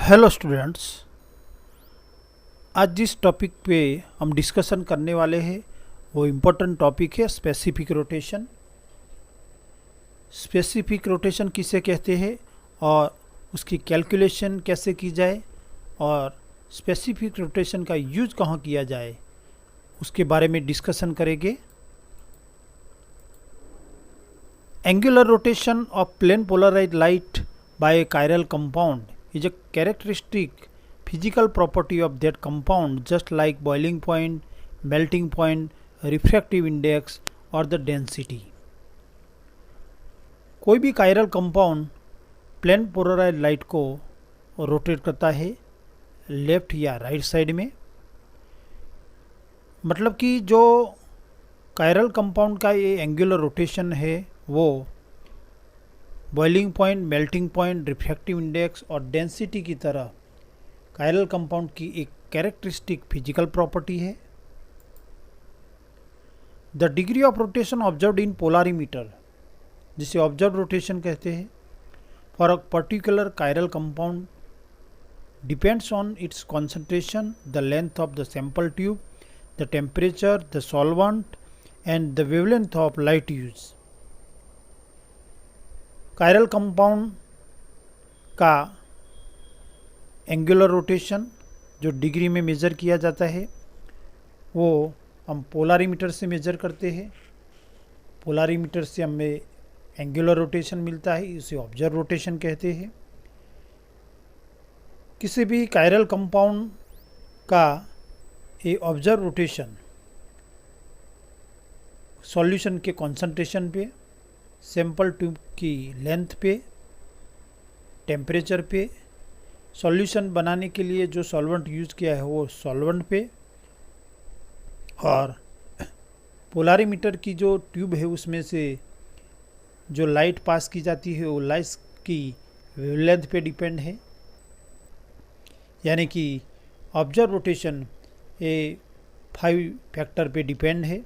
Hello students. आज जिस topic पे हम डिस्कशन करने वाले हैं वो इम्पोर्टेंट टॉपिक है स्पेसिफिक रोटेशन। स्पेसिफिक रोटेशन किसे कहते हैं और उसकी कैलकुलेशन कैसे की जाए और स्पेसिफिक रोटेशन का यूज कहाँ किया जाए उसके बारे में डिस्कशन करेंगे। Angular rotation of plane polarised light by a chiral compound is a characteristic physical property of that compound, just like boiling point, melting point, refractive index or the density। कोई भी chiral compound plane polarised light को rotate करता है left या right side में। मतलब कि जो कायरल कंपाउंड का ये एंगुलर रोटेशन है वो boiling point, melting point, refractive index और डेंसिटी की तरह कायरल कंपाउंड की एक कैरेक्टरिस्टिक फिजिकल प्रॉपर्टी है। The degree of rotation observed in polarimeter, जिसे ऑब्जर्व रोटेशन कहते हैं, for a particular chiral compound depends on it's concentration, the length of the sample tube, the temperature, the solvent and the wavelength of light use. Chiral compound का angular rotation जो degree में measure किया जाता है वो हम polarimeter से measure करते हैं। पोलारीमीटर से हमें एंगुलर रोटेशन मिलता है, इसे ऑब्जर्व रोटेशन कहते हैं। किसी भी कायरल कंपाउंड का ये ऑब्जर्व रोटेशन सॉल्यूशन के कॉन्सेंट्रेशन पे, सैंपल ट्यूब की लेंथ पे, टेम्परेचर पे, सॉल्यूशन बनाने के लिए जो सॉल्वेंट यूज़ किया है वो सॉल्वेंट पे, और पोलारीमीटर की जो ट्यूब है उसमें से जो लाइट पास की जाती है वो लाइट की वेवलेंथ पे डिपेंड है। यानी कि ऑब्जर्व रोटेशन ये 5 फैक्टर पे डिपेंड है।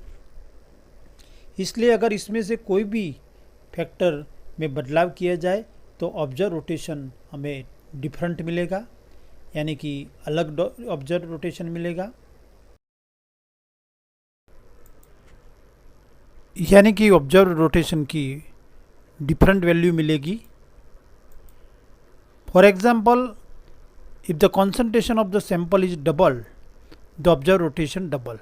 इसलिए अगर इसमें से कोई भी फैक्टर में बदलाव किया जाए तो ऑब्जर्व रोटेशन हमें डिफरेंट मिलेगा, यानी कि अलग ऑब्जर्व रोटेशन मिलेगा। यानी कि ऑब्जर्व रोटेशन की डिफरेंट वैल्यू मिलेगी। For example, if the concentration of the sample is double, the observe rotation double.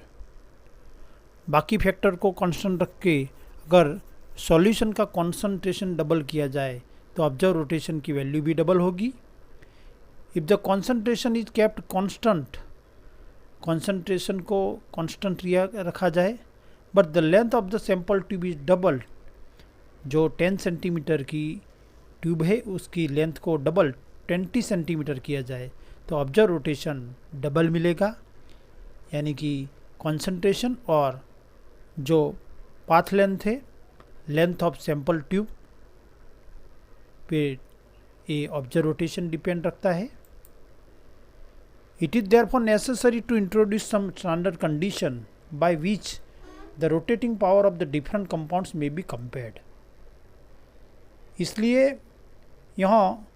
बाकी फैक्टर को कांस्टेंट रख के अगर सॉल्यूशन का कॉन्सेंट्रेशन डबल किया जाए तो ऑब्जर्व रोटेशन की वैल्यू भी डबल होगी। If the concentration is kept constant, concentration को कांस्टेंट रखा जाए, but the length of the sample tube is double, जो 10 सेंटीमीटर की ट्यूब है उसकी लेंथ को डबल 20 सेंटीमीटर किया जाए तो ऑब्जर्व रोटेशन डबल मिलेगा। यानी कि कॉन्सेंट्रेशन और जो पाथ लेंथ है, लेंथ ऑफ सैंपल ट्यूब पे ये ऑब्जर्व रोटेशन डिपेंड रखता है। It is therefore necessary to introduce some standard condition by which the rotating power of the different compounds may be compared. इसलिए यहाँ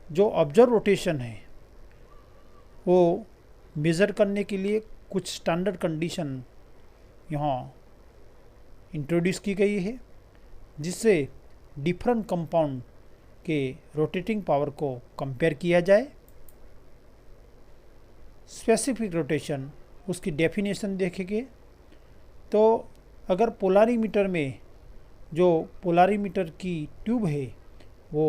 जो ऑब्जर्व रोटेशन है वो मेज़र करने के लिए कुछ स्टैंडर्ड कंडीशन यहाँ इंट्रोड्यूस की गई है, जिससे डिफरेंट कंपाउंड के रोटेटिंग पावर को कंपेयर किया जाए। स्पेसिफिक रोटेशन, उसकी डेफिनेशन देखेंगे तो अगर पोलारीमीटर में जो पोलारीमीटर की ट्यूब है वो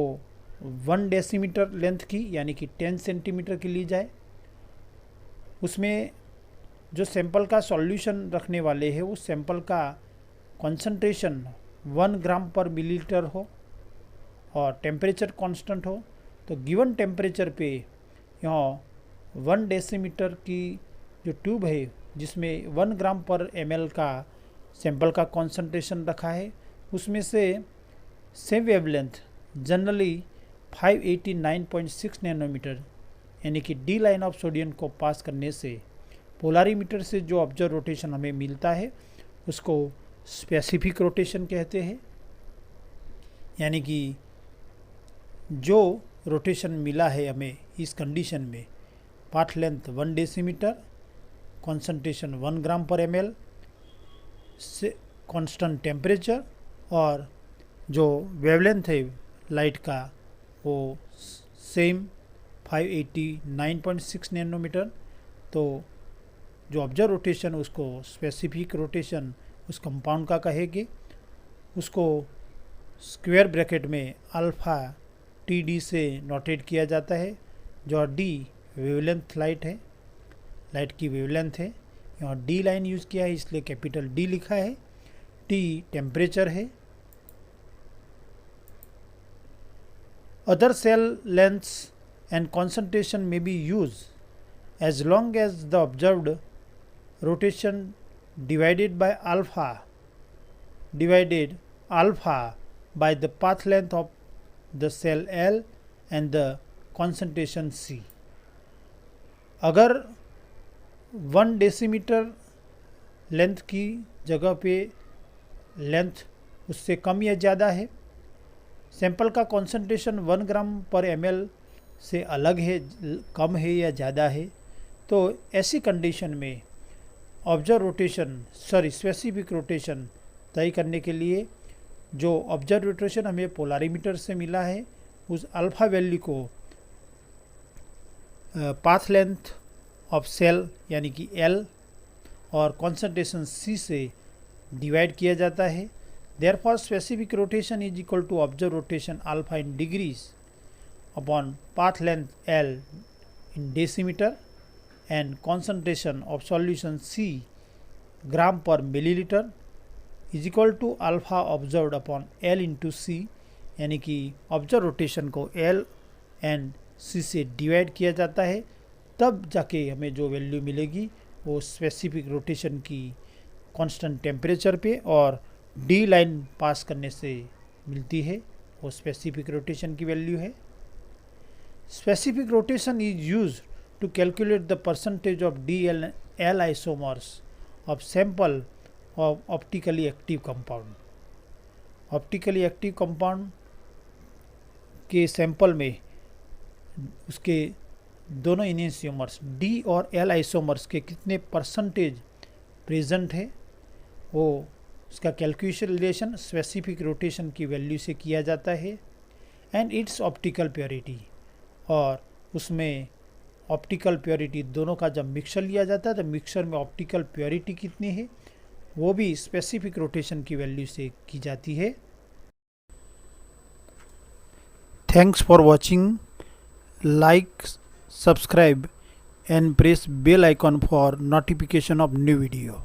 1 डेसीमीटर लेंथ की यानी कि 10 सेंटीमीटर की ली जाए, उसमें जो सैंपल का सॉल्यूशन रखने वाले हैं उस सैंपल का कॉन्सेंट्रेशन 1 ग्राम पर मिलीलीटर हो और टेम्परेचर कांस्टेंट हो, तो गिवन टेम्परेचर पे यहाँ 1 डेसीमीटर की जो ट्यूब है जिसमें 1 ग्राम पर ml का सैंपल का कॉन्सेंट्रेशन रखा है उसमें से सेम वेवलेंथ जनरली 589.6 नैनोमीटर यानी कि डी लाइन ऑफ सोडियम को पास करने से पोलारीमीटर से जो ऑब्जर्व रोटेशन हमें मिलता है उसको स्पेसिफिक रोटेशन कहते हैं। यानी कि जो रोटेशन मिला है हमें इस कंडीशन में, पाथ लेंथ 1 डेसीमीटर, कॉन्सेंट्रेशन 1 ग्राम पर ml, से कांस्टेंट टेम्परेचर और जो वेवलेंथ है लाइट का वो सेम 589.6 नैनोमीटर। तो जो ऑब्जर्व रोटेशन उसको स्पेसिफिक रोटेशन उस कंपाउंड का कहेंगे, उसको स्क्वायर ब्रैकेट में अल्फ़ा TD से नोटेट किया जाता है, जो D वेवलेंथ लाइट है, लाइट की वेवलेंथ है। यहाँ D लाइन यूज़ किया है इसलिए कैपिटल D लिखा है। T टेम्परेचर है। Other cell lengths and concentration may be used as long as the observed rotation divided alpha by the path length of the cell L and the concentration C। अगर 1 decimetre length की जगह पे length उससे कम या ज़्यादा है, sample का concentration 1 ग्राम पर ml से अलग है, कम है या ज़्यादा है, तो ऐसी कंडीशन में स्पेसिफिक रोटेशन तय करने के लिए जो ऑब्जर्व रोटेशन हमें पोलारीमीटर से मिला है उस अल्फ़ा वैल्यू को पाथ लेंथ ऑफ सेल यानी कि L और कॉन्सेंट्रेशन C से डिवाइड किया जाता है। Therefore specific rotation is equal to observe rotation alpha in degrees upon path length L in decimetre and concentration of solution C gram per millilitre is equal to alpha observed upon L into C, यानी कि observe rotation को L and C से divide किया जाता है, तब जाके हमें जो वैल्यू मिलेगी वो स्पेसिफिक रोटेशन की कांस्टेंट टेम्परेचर पे और D लाइन पास करने से मिलती है, वो स्पेसिफिक रोटेशन की वैल्यू है। Specific rotation is used to calculate the percentage of L isomers of sample of optically active compound। Optically active compound के सैंपल में उसके दोनों इनिशियोमर्स D और L आइसोमर्स के कितने परसेंटेज प्रेजेंट है, वो उसका कैलकुलेशन स्पेसिफिक रोटेशन की वैल्यू से किया जाता है। एंड इट्स ऑप्टिकल प्योरिटी, और उसमें ऑप्टिकल प्योरिटी दोनों का जब मिक्सचर लिया जाता है तो मिक्सचर में ऑप्टिकल प्योरिटी कितनी है वो भी स्पेसिफिक रोटेशन की वैल्यू से की जाती है। Thanks for watching, like, subscribe and press bell icon for notification of new video.